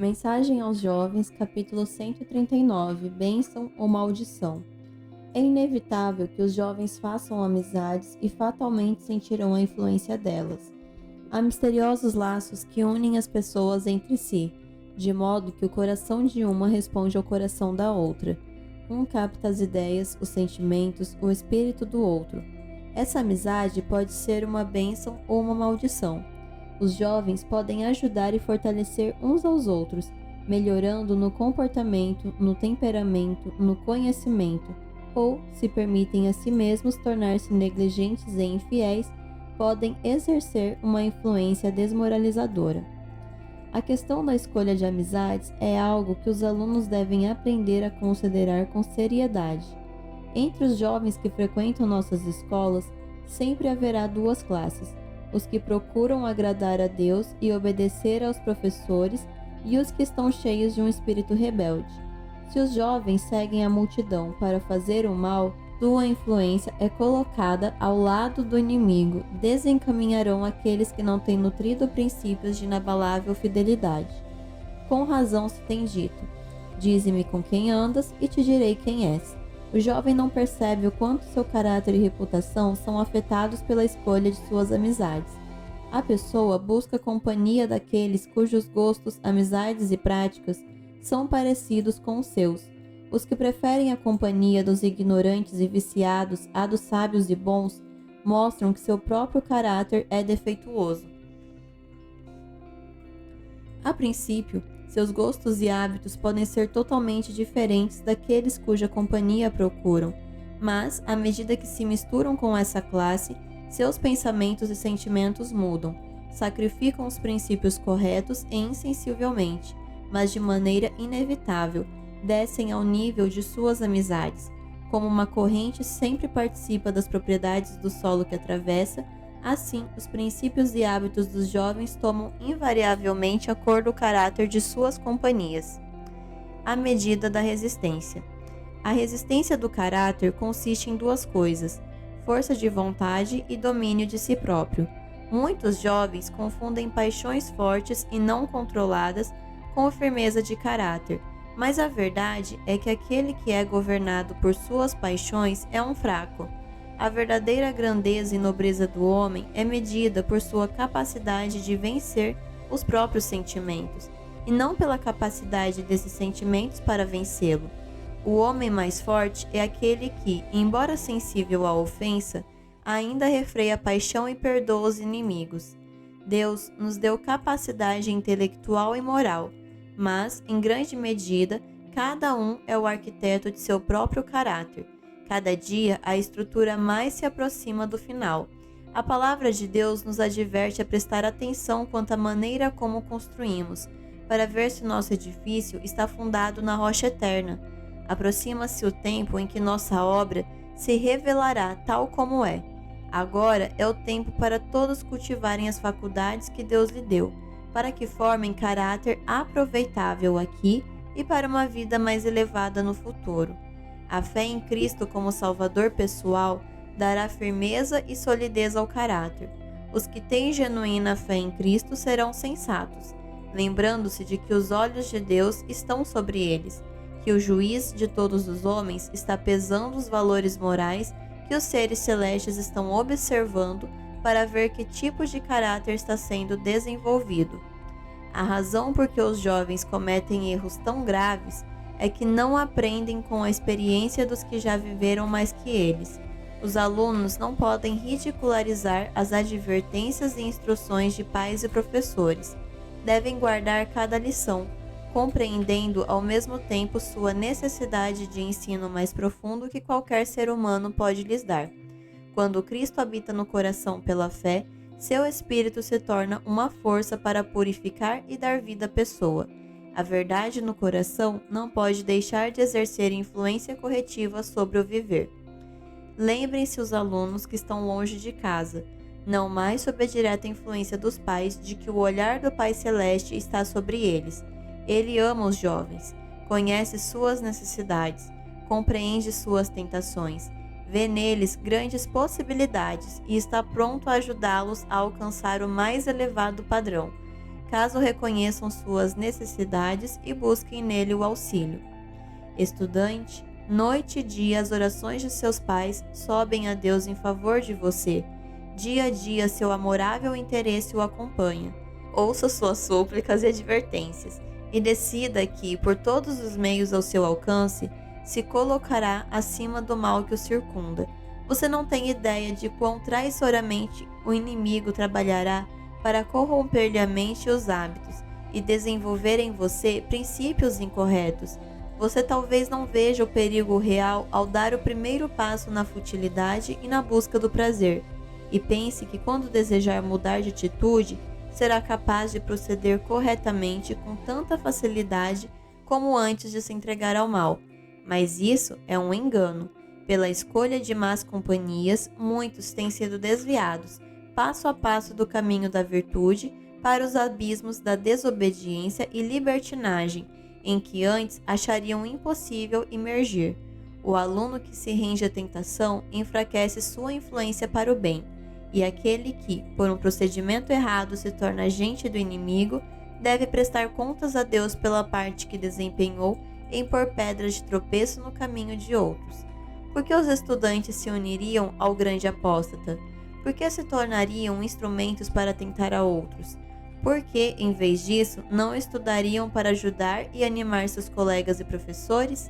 Mensagem aos Jovens, capítulo 139, Bênção ou Maldição. É inevitável que os jovens façam amizades e fatalmente sentirão a influência delas. Há misteriosos laços que unem as pessoas entre si, de modo que o coração de uma responde ao coração da outra. Um capta as ideias, os sentimentos, o espírito do outro. Essa amizade pode ser uma bênção ou uma maldição. Os jovens podem ajudar e fortalecer uns aos outros, melhorando no comportamento, no temperamento, no conhecimento, ou, se permitem a si mesmos tornar-se negligentes e infiéis, podem exercer uma influência desmoralizadora. A questão da escolha de amizades é algo que os alunos devem aprender a considerar com seriedade. Entre os jovens que frequentam nossas escolas, sempre haverá duas classes: os que procuram agradar a Deus e obedecer aos professores e os que estão cheios de um espírito rebelde. Se os jovens seguem a multidão para fazer o mal, sua influência é colocada ao lado do inimigo, desencaminharão aqueles que não têm nutrido princípios de inabalável fidelidade. Com razão se tem dito: dize-me com quem andas e te direi quem és. O jovem não percebe o quanto seu caráter e reputação são afetados pela escolha de suas amizades. A pessoa busca a companhia daqueles cujos gostos, amizades e práticas são parecidos com os seus. Os que preferem a companhia dos ignorantes e viciados à dos sábios e bons mostram que seu próprio caráter é defeituoso. A princípio, seus gostos e hábitos podem ser totalmente diferentes daqueles cuja companhia procuram, mas, à medida que se misturam com essa classe, seus pensamentos e sentimentos mudam, sacrificam os princípios corretos e insensivelmente, mas de maneira inevitável, descem ao nível de suas amizades. Como uma corrente sempre participa das propriedades do solo que atravessa, assim, os princípios e hábitos dos jovens tomam invariavelmente a cor do caráter de suas companhias. A medida da resistência. A resistência do caráter consiste em duas coisas: força de vontade e domínio de si próprio. Muitos jovens confundem paixões fortes e não controladas com firmeza de caráter, mas a verdade é que aquele que é governado por suas paixões é um fraco. A verdadeira grandeza e nobreza do homem é medida por sua capacidade de vencer os próprios sentimentos, e não pela capacidade desses sentimentos para vencê-lo. O homem mais forte é aquele que, embora sensível à ofensa, ainda refreia a paixão e perdoa os inimigos. Deus nos deu capacidade intelectual e moral, mas, em grande medida, cada um é o arquiteto de seu próprio caráter. Cada dia, a estrutura mais se aproxima do final. A palavra de Deus nos adverte a prestar atenção quanto à maneira como construímos, para ver se nosso edifício está fundado na rocha eterna. Aproxima-se o tempo em que nossa obra se revelará tal como é. Agora é o tempo para todos cultivarem as faculdades que Deus lhe deu, para que formem caráter aproveitável aqui e para uma vida mais elevada no futuro. A fé em Cristo como Salvador pessoal dará firmeza e solidez ao caráter. Os que têm genuína fé em Cristo serão sensatos, lembrando-se de que os olhos de Deus estão sobre eles, que o juiz de todos os homens está pesando os valores morais que os seres celestes estão observando para ver que tipo de caráter está sendo desenvolvido. A razão por que os jovens cometem erros tão graves é que não aprendem com a experiência dos que já viveram mais que eles. Os alunos não podem ridicularizar as advertências e instruções de pais e professores. Devem guardar cada lição, compreendendo ao mesmo tempo sua necessidade de ensino mais profundo que qualquer ser humano pode lhes dar. Quando Cristo habita no coração pela fé, seu espírito se torna uma força para purificar e dar vida à pessoa. A verdade no coração não pode deixar de exercer influência corretiva sobre o viver. Lembrem-se os alunos que estão longe de casa, não mais sob a direta influência dos pais, de que o olhar do Pai Celeste está sobre eles. Ele ama os jovens, conhece suas necessidades, compreende suas tentações, vê neles grandes possibilidades e está pronto a ajudá-los a alcançar o mais elevado padrão. caso reconheçam suas necessidades e busquem nele o auxílio. Estudante, noite e dia as orações de seus pais sobem a Deus em favor de você. Dia a dia seu amorável interesse o acompanha. Ouça suas súplicas e advertências, e decida que, por todos os meios ao seu alcance, se colocará acima do mal que o circunda. Você não tem ideia de quão traiçoeiramente o inimigo trabalhará para corromper-lhe a mente e os hábitos, e desenvolver em você princípios incorretos. Você talvez não veja o perigo real ao dar o primeiro passo na futilidade e na busca do prazer, e pense que quando desejar mudar de atitude, será capaz de proceder corretamente com tanta facilidade como antes de se entregar ao mal. Mas isso é um engano. Pela escolha de más companhias, muitos têm sido desviados, passo a passo do caminho da virtude, para os abismos da desobediência e libertinagem, em que antes achariam impossível imergir. O aluno que se rende à tentação enfraquece sua influência para o bem, e aquele que, por um procedimento errado, se torna agente do inimigo, deve prestar contas a Deus pela parte que desempenhou em pôr pedras de tropeço no caminho de outros. Por que os estudantes se uniriam ao grande apóstata? Por que se tornariam instrumentos para tentar a outros? Por que, em vez disso, não estudariam para ajudar e animar seus colegas e professores?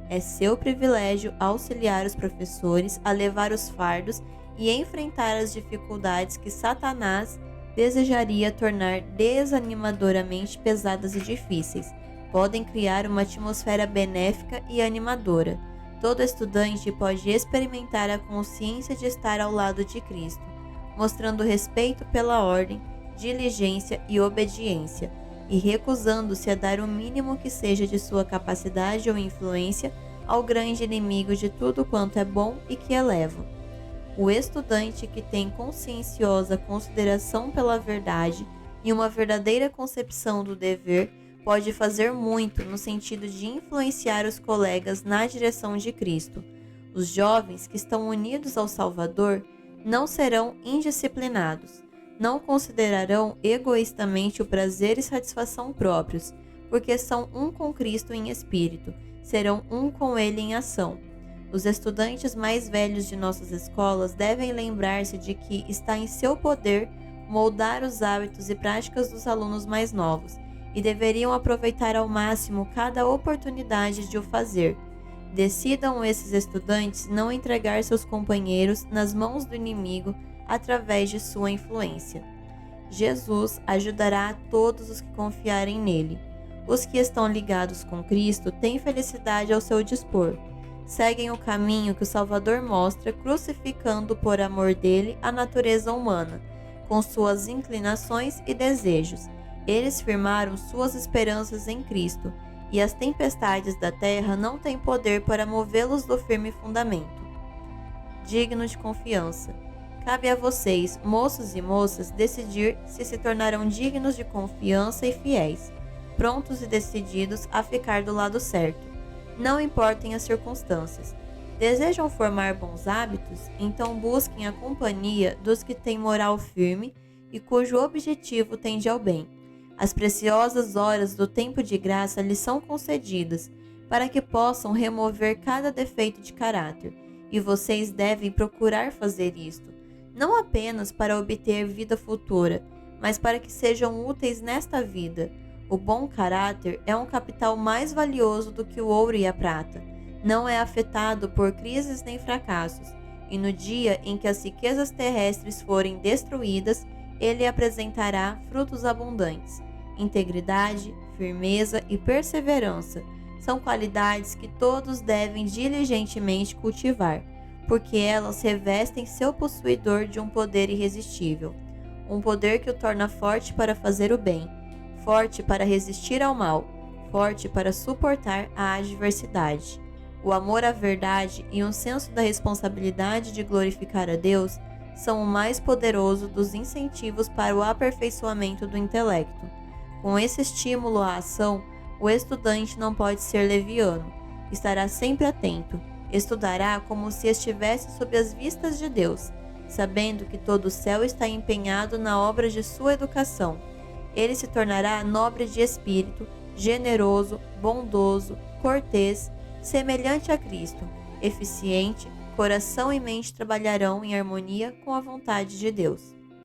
É seu privilégio auxiliar os professores a levar os fardos e enfrentar as dificuldades que Satanás desejaria tornar desanimadoramente pesadas e difíceis. Podem criar uma atmosfera benéfica e animadora. Todo estudante pode experimentar a consciência de estar ao lado de Cristo, mostrando respeito pela ordem, diligência e obediência, e recusando-se a dar o mínimo que seja de sua capacidade ou influência ao grande inimigo de tudo quanto é bom e que eleva. O estudante que tem conscienciosa consideração pela verdade e uma verdadeira concepção do dever pode fazer muito no sentido de influenciar os colegas na direção de Cristo. Os jovens que estão unidos ao Salvador não serão indisciplinados, não considerarão egoístamente o prazer e satisfação próprios, porque são um com Cristo em espírito, serão um com Ele em ação. Os estudantes mais velhos de nossas escolas devem lembrar-se de que está em seu poder moldar os hábitos e práticas dos alunos mais novos, e deveriam aproveitar ao máximo cada oportunidade de o fazer. Decidam esses estudantes não entregar seus companheiros nas mãos do inimigo através de sua influência. Jesus ajudará a todos os que confiarem nele. Os que estão ligados com Cristo têm felicidade ao seu dispor. Seguem o caminho que o Salvador mostra, crucificando por amor dele a natureza humana, com suas inclinações e desejos. Eles firmaram suas esperanças em Cristo, e as tempestades da terra não têm poder para movê-los do firme fundamento. Digno de confiança. Cabe a vocês, moços e moças, decidir se tornarão dignos de confiança e fiéis, prontos e decididos a ficar do lado certo. Não importem as circunstâncias. Desejam formar bons hábitos? Então busquem a companhia dos que têm moral firme e cujo objetivo tende ao bem. As preciosas horas do tempo de graça lhes são concedidas, para que possam remover cada defeito de caráter, e vocês devem procurar fazer isto, não apenas para obter vida futura, mas para que sejam úteis nesta vida. O bom caráter é um capital mais valioso do que o ouro e a prata. Não é afetado por crises nem fracassos, e no dia em que as riquezas terrestres forem destruídas, ele apresentará frutos abundantes. Integridade, firmeza e perseverança são qualidades que todos devem diligentemente cultivar, porque elas revestem seu possuidor de um poder irresistível, um poder que o torna forte para fazer o bem, forte para resistir ao mal, forte para suportar a adversidade. O amor à verdade e um senso da responsabilidade de glorificar a Deus são o mais poderoso dos incentivos para o aperfeiçoamento do intelecto. Com esse estímulo à ação, o estudante não pode ser leviano, estará sempre atento, estudará como se estivesse sob as vistas de Deus, sabendo que todo o céu está empenhado na obra de sua educação. ele se tornará nobre de espírito, generoso, bondoso, cortês, semelhante a Cristo, eficiente, coração e mente trabalharão em harmonia com a vontade de Deus.